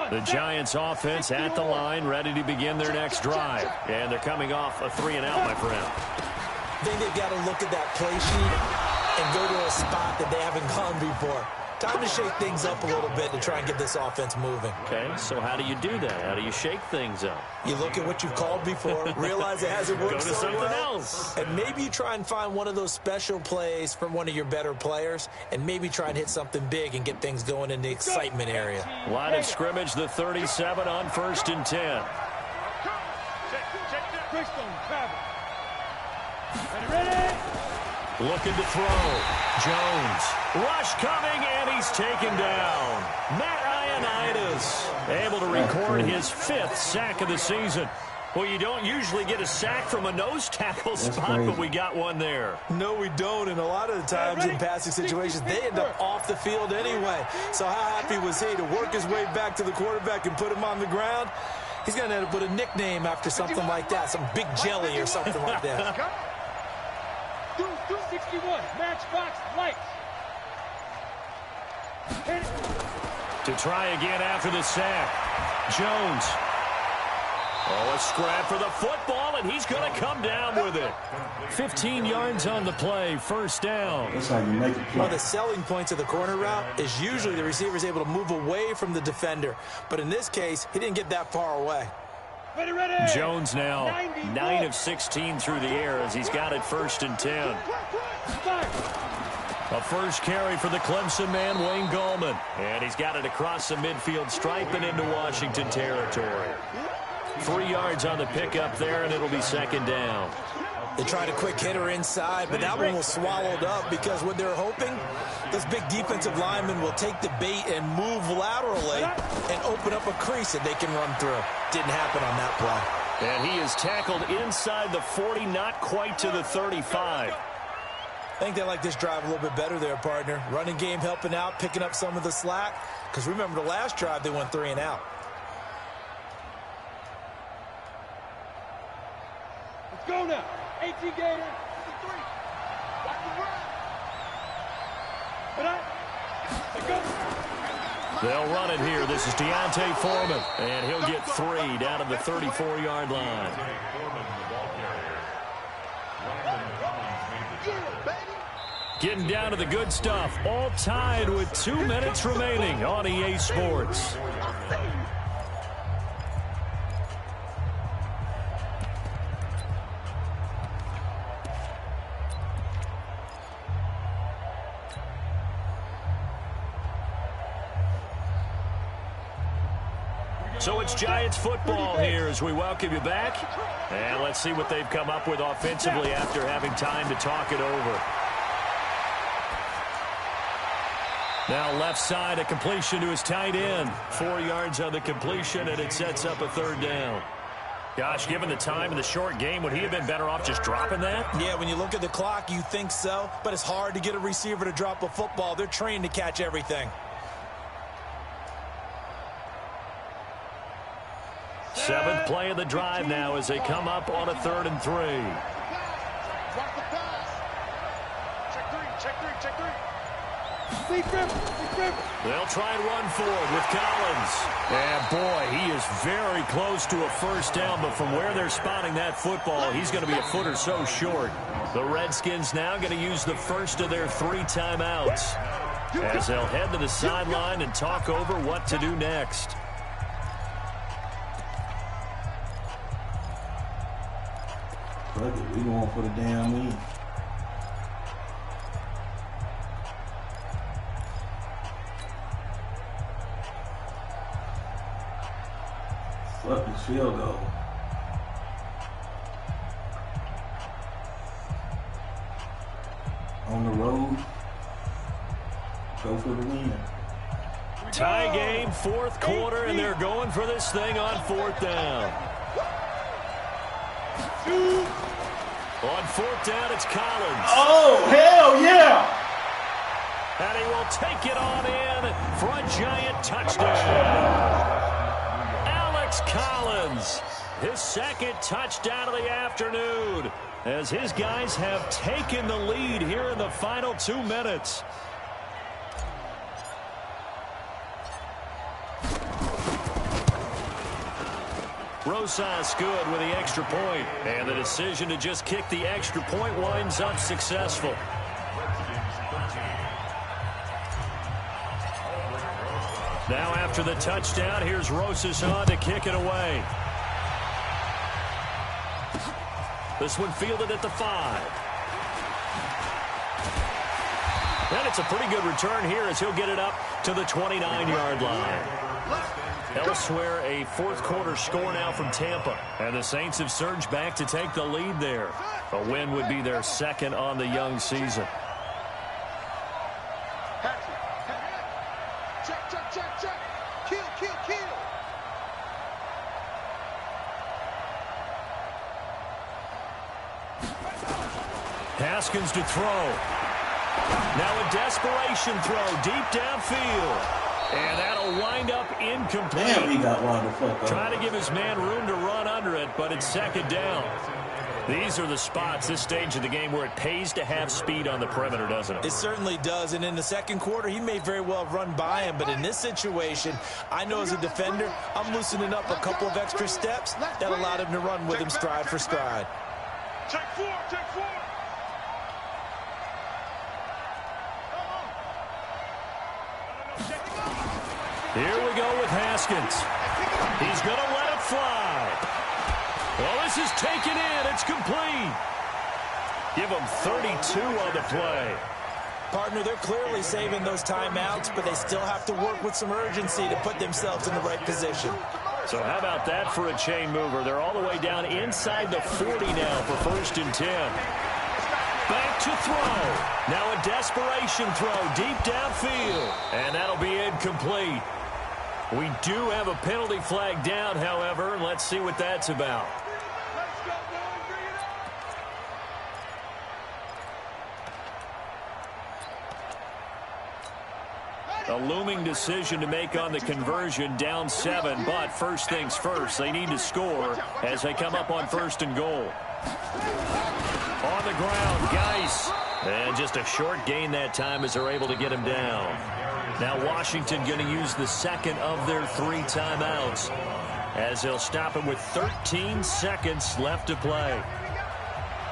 The Giants offense at the line, ready to begin their next drive. And they're coming off a 3-and-out, my friend. I think they've got to look at that play sheet and go to a spot that they haven't gone before. Time to shake things up a little bit to try and get this offense moving. Okay, so how do you do that? How do you shake things up? You look at what you've called before, realize it hasn't worked Go to so something well, else. and maybe you try and find one of those special plays from one of your better players, and maybe try and hit something big and get things going in the excitement area. Line of scrimmage, the 37 on 1st and 10. Looking to throw. Jones. Rush coming, and he's taken down. Matt Ioannidis able to record his 5th sack of the season. Well, you don't usually get a sack from a nose tackle spot, but we got one there. No, we don't, and a lot of the times in passing situations, they end up off the field anyway. So how happy was he to work his way back to the quarterback and put him on the ground? He's going to end up with a nickname after something like that, some Big Jelly or something like that. 261, Matchbox Lights. To try again after the sack. Jones. Oh, a scrap for the football, and he's going to come down with it. 15 yards on the play, first down. That's how you make it play. One of the selling points of the corner route is usually the receiver is able to move away from the defender. But in this case, he didn't get that far away. Ready. Jones now 9 of 16 through the air as he's got it 1st and 10. A first carry for the Clemson man, Wayne Gallman. And he's got it across the midfield stripe and into Washington territory. 3 yards on the pickup there, and it'll be 2nd down. They tried a quick hitter inside, but that one was swallowed up because what they're hoping, this big defensive lineman will take the bait and move laterally and open up a crease that they can run through. Didn't happen on that play. And he is tackled inside the 40, not quite to the 35. I think they like this drive a little bit better there, partner. Running game helping out, picking up some of the slack. Because remember, the last drive, they went 3 and out. Let's go now. 18 Gator. 3. Watch the run. Let's go. They'll run it here. This is Deontay Foreman. And he'll get 3 down to the 34-yard line. Getting down to the good stuff. All tied with 2 minutes remaining on EA Sports. So it's Giants football here as we welcome you back. And let's see what they've come up with offensively after having time to talk it over. Now left side, a completion to his tight end. 4 yards on the completion, and it sets up a 3rd down. Gosh, given the time in the short game, would he have been better off just dropping that? Yeah, when you look at the clock, you think so. But it's hard to get a receiver to drop a football. They're trained to catch everything. 7th play of the drive now as they come up on a 3rd and 3. Watch the pass. Check 3. They'll try and run forward with Collins. And boy, he is very close to a 1st down, but from where they're spotting that football, he's going to be a foot or so short. The Redskins now going to use the first of their 3 timeouts as they'll head to the sideline and talk over what to do next. Fuck it, we going for the damn win. Fuck this field goal. On the road, go for the win. Tie game, 4th quarter, and they're going for this thing on 4th down. On 4th down, it's Collins. Oh, hell yeah! And he will take it on in for a Giant touchdown. Alex Collins, his 2nd touchdown of the afternoon, as his guys have taken the lead here in the final 2 minutes. Rosas good with the extra point, and the decision to just kick the extra point winds up successful. Now after the touchdown, here's Rosas on to kick it away. This one fielded at the 5. And it's a pretty good return here as he'll get it up to the 29-yard line. Elsewhere, a 4th quarter score now from Tampa. And the Saints have surged back to take the lead there. A win would be their 2nd on the young season. Check. Kill. Haskins to throw. Now a desperation throw deep downfield. And that'll wind up incomplete. Damn, he got one to fuck up. Trying to give his man room to run under it, but it's 2nd down. These are the spots, this stage of the game, where it pays to have speed on the perimeter, doesn't it? It certainly does, and in the 2nd quarter, he may very well run by him, but in this situation, I know as a defender, I'm loosening up a couple of extra steps that allowed him to run with him stride for stride. Check 4. Here we go with Haskins. He's going to let it fly. Well, this is taken in. It's complete. Give him 32 on the play. Partner, they're clearly saving those timeouts, but they still have to work with some urgency to put themselves in the right position. So how about that for a chain mover? They're all the way down inside the 40 now for 1st and 10. Back to throw. Now a desperation throw deep downfield. And that'll be incomplete. We do have a penalty flag down, however, and let's see what that's about. A looming decision to make on the conversion, down 7, but first things first, they need to score as they come up on 1st and goal. On the ground, Geis. And just a short gain that time as they're able to get him down. Now Washington going to use the second of their 3 timeouts as they'll stop him with 13 seconds left to play.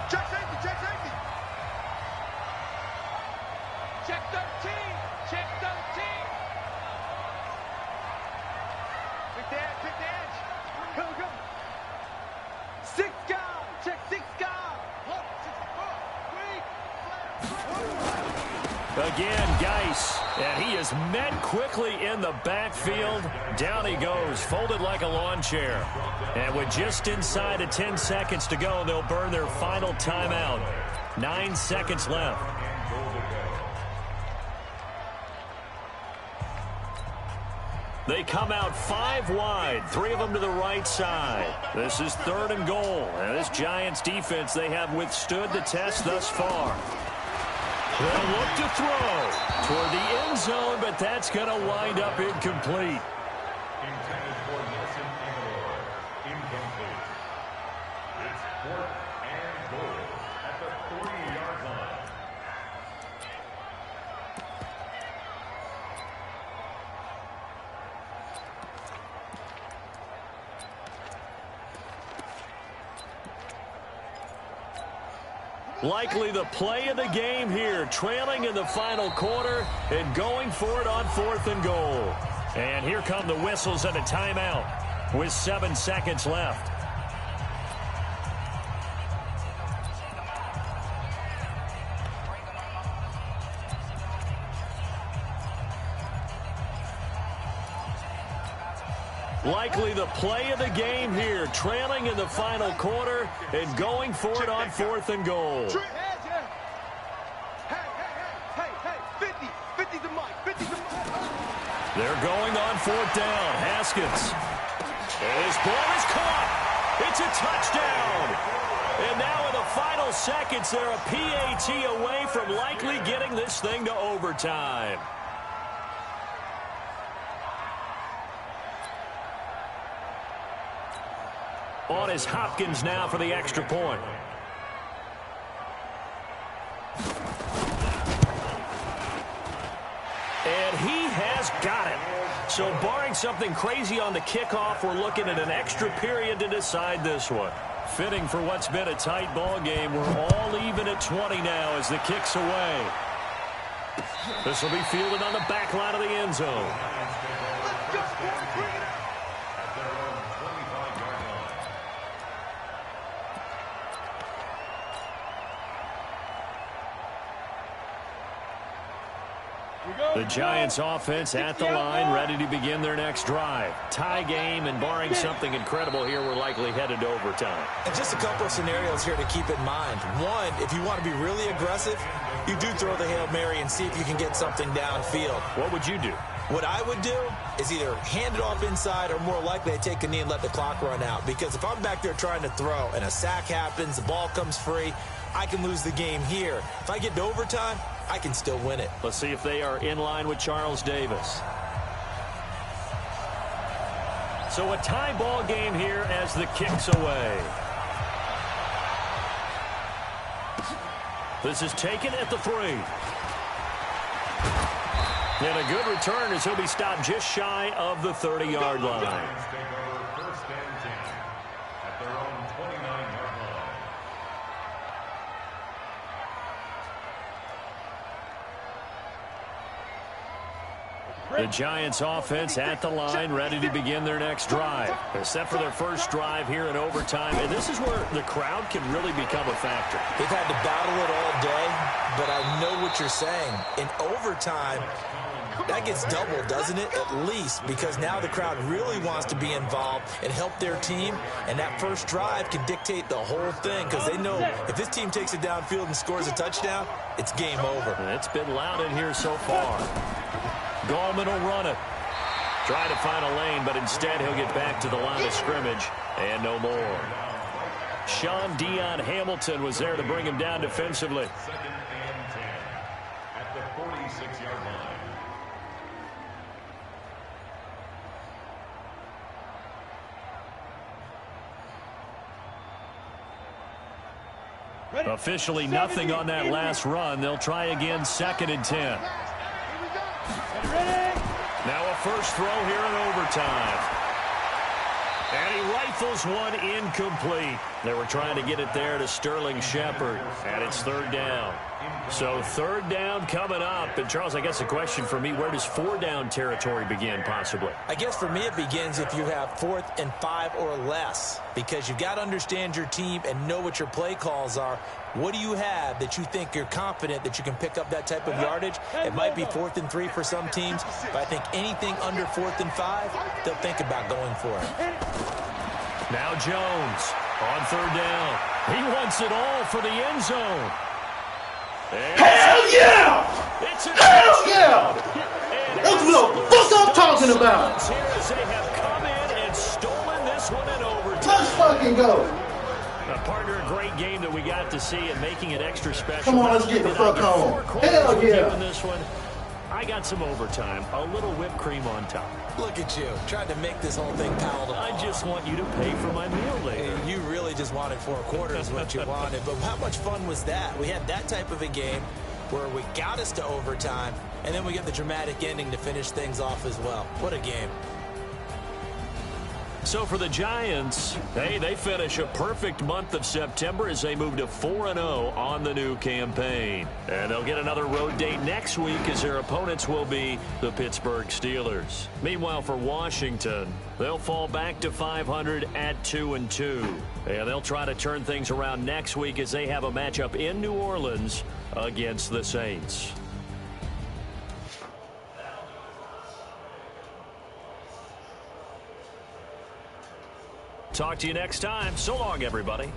Check safety, check safety. Check 13, check 13. Pick the edge, Come, come. 6 guard, check 6 guard. Again, Geis, and he is met quickly in the backfield. Down he goes, folded like a lawn chair. And with just inside of 10 seconds to go, they'll burn their final timeout. 9 seconds left. They come out 5 wide, 3 of them to the right side. This is 3rd and goal. And this Giants defense, they have withstood the test thus far. They'll look to throw toward the end zone, but that's going to wind up incomplete. Intended for Nelson Aguilar. Incomplete. It's 4th and goal at the 40-yard line. Likely the play of the game here, trailing in the final quarter and going for it on 4th and goal. And here come the whistles and a timeout with 7 seconds left. Likely the play of the game here, trailing in the final quarter and going for it on 4th and goal. They're going on 4th down. Haskins. His ball is caught. It's a touchdown. And now in the final seconds, they're a PAT away from likely getting this thing to overtime. On is Hopkins now for the extra point. And he has got it. So barring something crazy on the kickoff, we're looking at an extra period to decide this one. Fitting for what's been a tight ball game. We're all even at 20 now as the kick's away. This will be fielded on the back line of the end zone. The Giants offense at the line, ready to begin their next drive. Tie game, and barring something incredible here, we're likely headed to overtime. And just a couple of scenarios here to keep in mind. One, if you want to be really aggressive, you do throw the Hail Mary and see if you can get something downfield. What would you do? What I would do is either hand it off inside or more likely I take a knee and let the clock run out. Because if I'm back there trying to throw and a sack happens, the ball comes free, I can lose the game here. If I get to overtime, I can still win it. Let's see if they are in line with Charles Davis. So a tie ball game here as the kick's away. This is taken at the 3. And a good return as he'll be stopped just shy of the 30-yard line. The Giants offense at the line, ready to begin their next drive. Except for their first drive here in overtime. And this is where the crowd can really become a factor. They've had to battle it all day, but I know what you're saying. In overtime, That gets doubled, doesn't it? At least, because now the crowd really wants to be involved and help their team, and that first drive can dictate the whole thing because they know if this team takes it downfield and scores a touchdown, it's game over. It's been loud in here so far. Gallman will run it. Try to find a lane, but instead he'll get back to the line of scrimmage and no more. Sean Dion Hamilton was there to bring him down defensively. 2nd and 10 at the 46-yard line. Officially nothing on that last run. They'll try again, 2nd and 10. Now a first throw here in overtime. And he rifles one incomplete. They were trying to get it there to Sterling Shepard. And it's 3rd down. So 3rd down coming up. And Charles, I guess the question for me, where does 4 down territory begin possibly? I guess for me it begins if you have 4th and 5 or less, because you've got to understand your team and know what your play calls are. What do you have that you think you're confident that you can pick up that type of yardage? It might be 4th and 3 for some teams, but I think anything under 4th and 5, they'll think about going for it. Now Jones on 3rd down. He wants it all for the end zone. Hell yeah! It's a Hell yeah! That's what the fuck I'm talking about! Here as they have come in and stolen this one in overtime. Let's fucking go! Partner, a great game that we got to see and making it extra special. Come on, let's get the fuck home. Hell yeah! In this one, I got some overtime, a little whipped cream on top. Look at you, trying to make this whole thing palatable. I just want you to pay for my meal later. You really just wanted 4 quarters what you wanted, but how much fun was that? We had that type of a game where we got us to overtime, and then we get the dramatic ending to finish things off as well. What a game. So for the Giants, hey, they finish a perfect month of September as they move to 4-0 on the new campaign. And they'll get another road date next week as their opponents will be the Pittsburgh Steelers. Meanwhile, for Washington, they'll fall back to 500 at 2-2. And they'll try to turn things around next week as they have a matchup in New Orleans against the Saints. Talk to you next time. So long, everybody.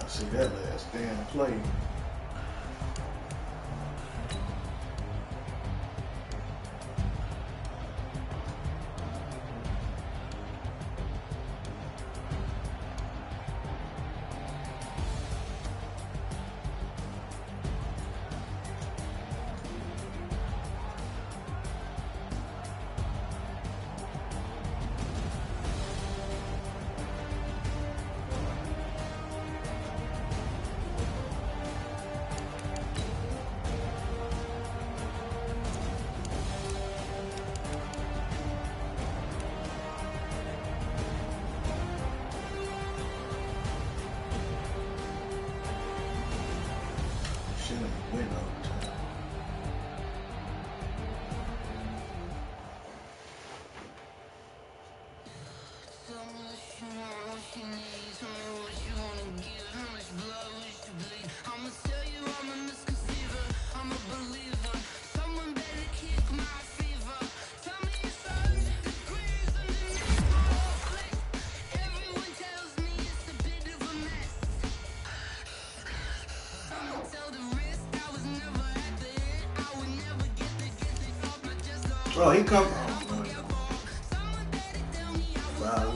See that last damn play. Oh, he come. Wow,